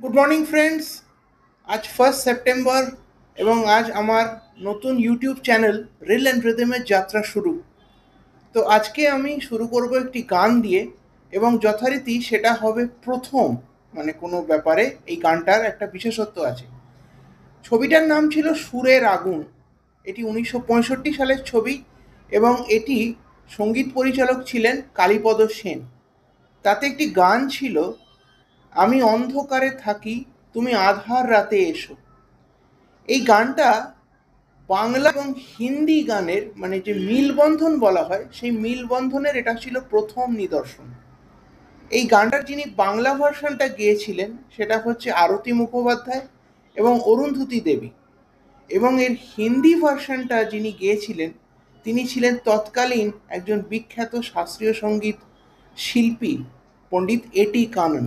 Good morning friends. আজ 1 September এবং আজ আমার নতুন ইউটিউব চ্যানেল রিল অ্যান্ড রিদমের যাত্রা শুরু। তো আজকে আমি শুরু করব একটি গান দিয়ে, এবং যথারীতি সেটা হবে প্রথম, মানে কোনো ব্যাপারে এই গানটার একটা বিশেষত্ব আছে। ছবিটার নাম ছিল সুরের আগুন। এটি 1965 সালের ছবি, এবং এটি সঙ্গীত পরিচালক ছিলেন কালীপদ সেন। তাতে একটি গান ছিল, আমি অন্ধকারে থাকি, তুমি আধার রাতে এসো। এই গানটা বাংলা এবং হিন্দি গানের মানে যে মিলবন্ধন বলা হয়, সেই মিলবন্ধনের এটা ছিল প্রথম নিদর্শন। এই গানটার যিনি বাংলা ভার্সনটা গেয়েছিলেন সেটা হচ্ছে আরতি মুখোপাধ্যায় এবং অরুন্ধতী দেবী, এবং এর হিন্দি ভার্সনটা যিনি গেয়েছিলেন তিনি ছিলেন তৎকালীন একজন বিখ্যাত শাস্ত্রীয় সঙ্গীত শিল্পী, পণ্ডিত এটি কানন।